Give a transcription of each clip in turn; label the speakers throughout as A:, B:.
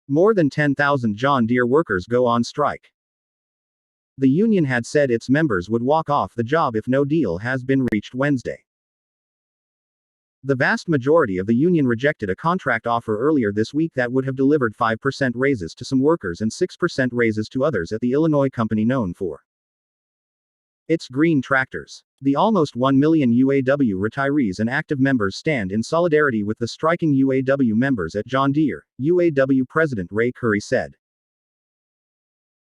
A: More than 10,000 John Deere workers go on strike. The union had said its members would walk off the job if no deal has been reached Wednesday. The vast majority of the union rejected a contract offer earlier this week that would have delivered 5% raises to some workers and 6% raises to others at the Illinois company known for its green tractors. The almost 1 million UAW retirees and active members stand in solidarity with the striking UAW members at John Deere, UAW President Ray Curry said.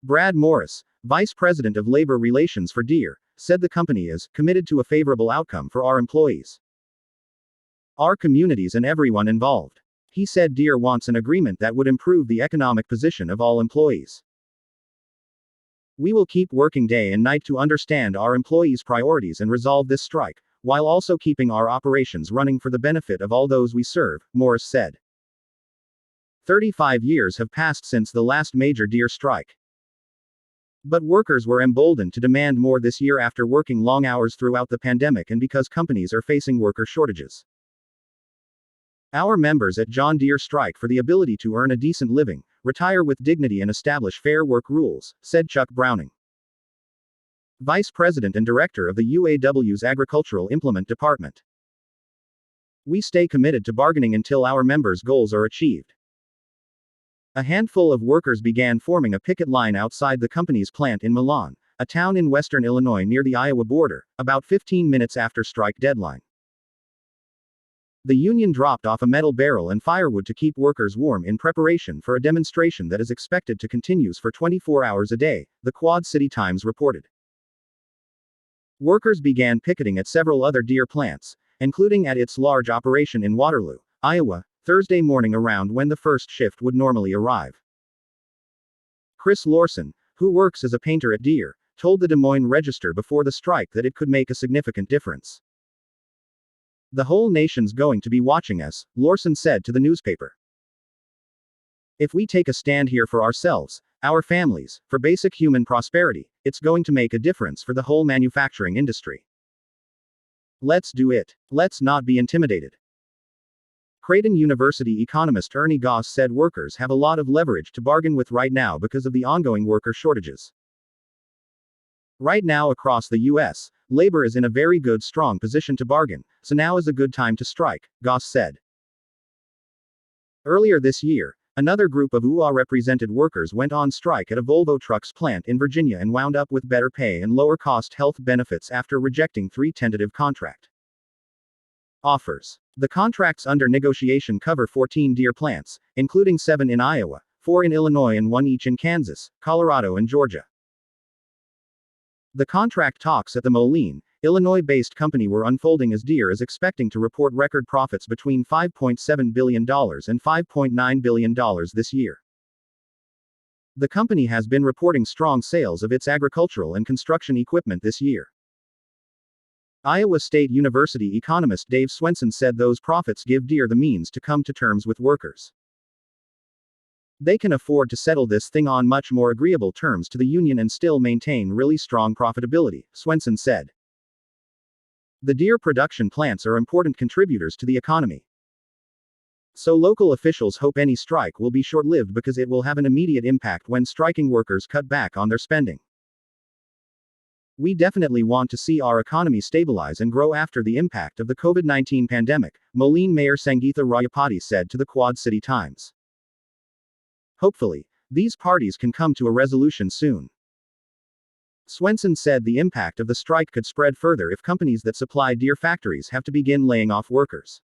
A: Brad Morris, Vice President of Labor Relations for Deere, said the company is committed to a favorable outcome for our employees, our communities, and everyone involved. He said Deere wants an agreement that would improve the economic position of all employees. We will keep working day and night to understand our employees' priorities and resolve this strike, while also keeping our operations running for the benefit of all those we serve, Morris said. 35 years have passed since the last major Deere strike. But workers were emboldened to demand more this year after working long hours throughout the pandemic and because companies are facing worker shortages. Our members at John Deere strike for the ability to earn a decent living, retire with dignity, and establish fair work rules, said Chuck Browning, Vice President and Director of the UAW's Agricultural Implement Department. We stay committed to bargaining until our members' goals are achieved. A handful of workers began forming a picket line outside the company's plant in Milan, a town in western Illinois near the Iowa border, about 15 minutes after strike deadline. The union dropped off a metal barrel and firewood to keep workers warm in preparation for a demonstration that is expected to continue for 24 hours a day, the Quad City Times reported. Workers began picketing at several other Deere plants, including at its large operation in Waterloo, Iowa, Thursday morning around when the first shift would normally arrive. Chris Lorson, who works as a painter at Deere, told the Des Moines Register before the strike that it could make a significant difference. The whole nation's going to be watching us, Lorson said to the newspaper. If we take a stand here for ourselves, our families, for basic human prosperity, it's going to make a difference for the whole manufacturing industry. Let's do it. Let's not be intimidated. Creighton University economist Ernie Goss said workers have a lot of leverage to bargain with right now because of the ongoing worker shortages. Right now across the U.S., labor is in a very good, strong position to bargain, so now is a good time to strike, Goss said. Earlier this year, another group of UAW-represented workers went on strike at a Volvo Trucks plant in Virginia and wound up with better pay and lower cost health benefits after rejecting 3 tentative contract offers. The contracts under negotiation cover 14 Deere plants, including 7 in Iowa, 4 in Illinois, and 1 each in Kansas, Colorado, and Georgia. The contract talks at the Moline, Illinois-based company were unfolding as Deere is expecting to report record profits between $5.7 billion and $5.9 billion this year. The company has been reporting strong sales of its agricultural and construction equipment this year. Iowa State University economist Dave Swenson said those profits give Deere the means to come to terms with workers. They can afford to settle this thing on much more agreeable terms to the union and still maintain really strong profitability, Swenson said. The Deere production plants are important contributors to the economy. So local officials hope any strike will be short-lived because it will have an immediate impact when striking workers cut back on their spending. We definitely want to see our economy stabilize and grow after the impact of the COVID-19 pandemic, Moline Mayor Sangeetha Rayapati said to the Quad City Times. Hopefully, these parties can come to a resolution soon. Swenson said the impact of the strike could spread further if companies that supply Deere factories have to begin laying off workers.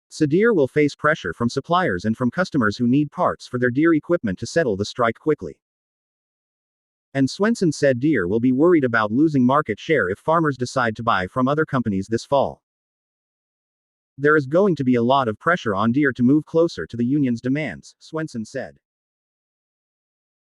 A: So Deere will face pressure from suppliers and from customers who need parts for their Deere equipment to settle the strike quickly. And Swenson said Deere will be worried about losing market share if farmers decide to buy from other companies this fall. There is going to be a lot of pressure on Deere to move closer to the union's demands, Swenson said.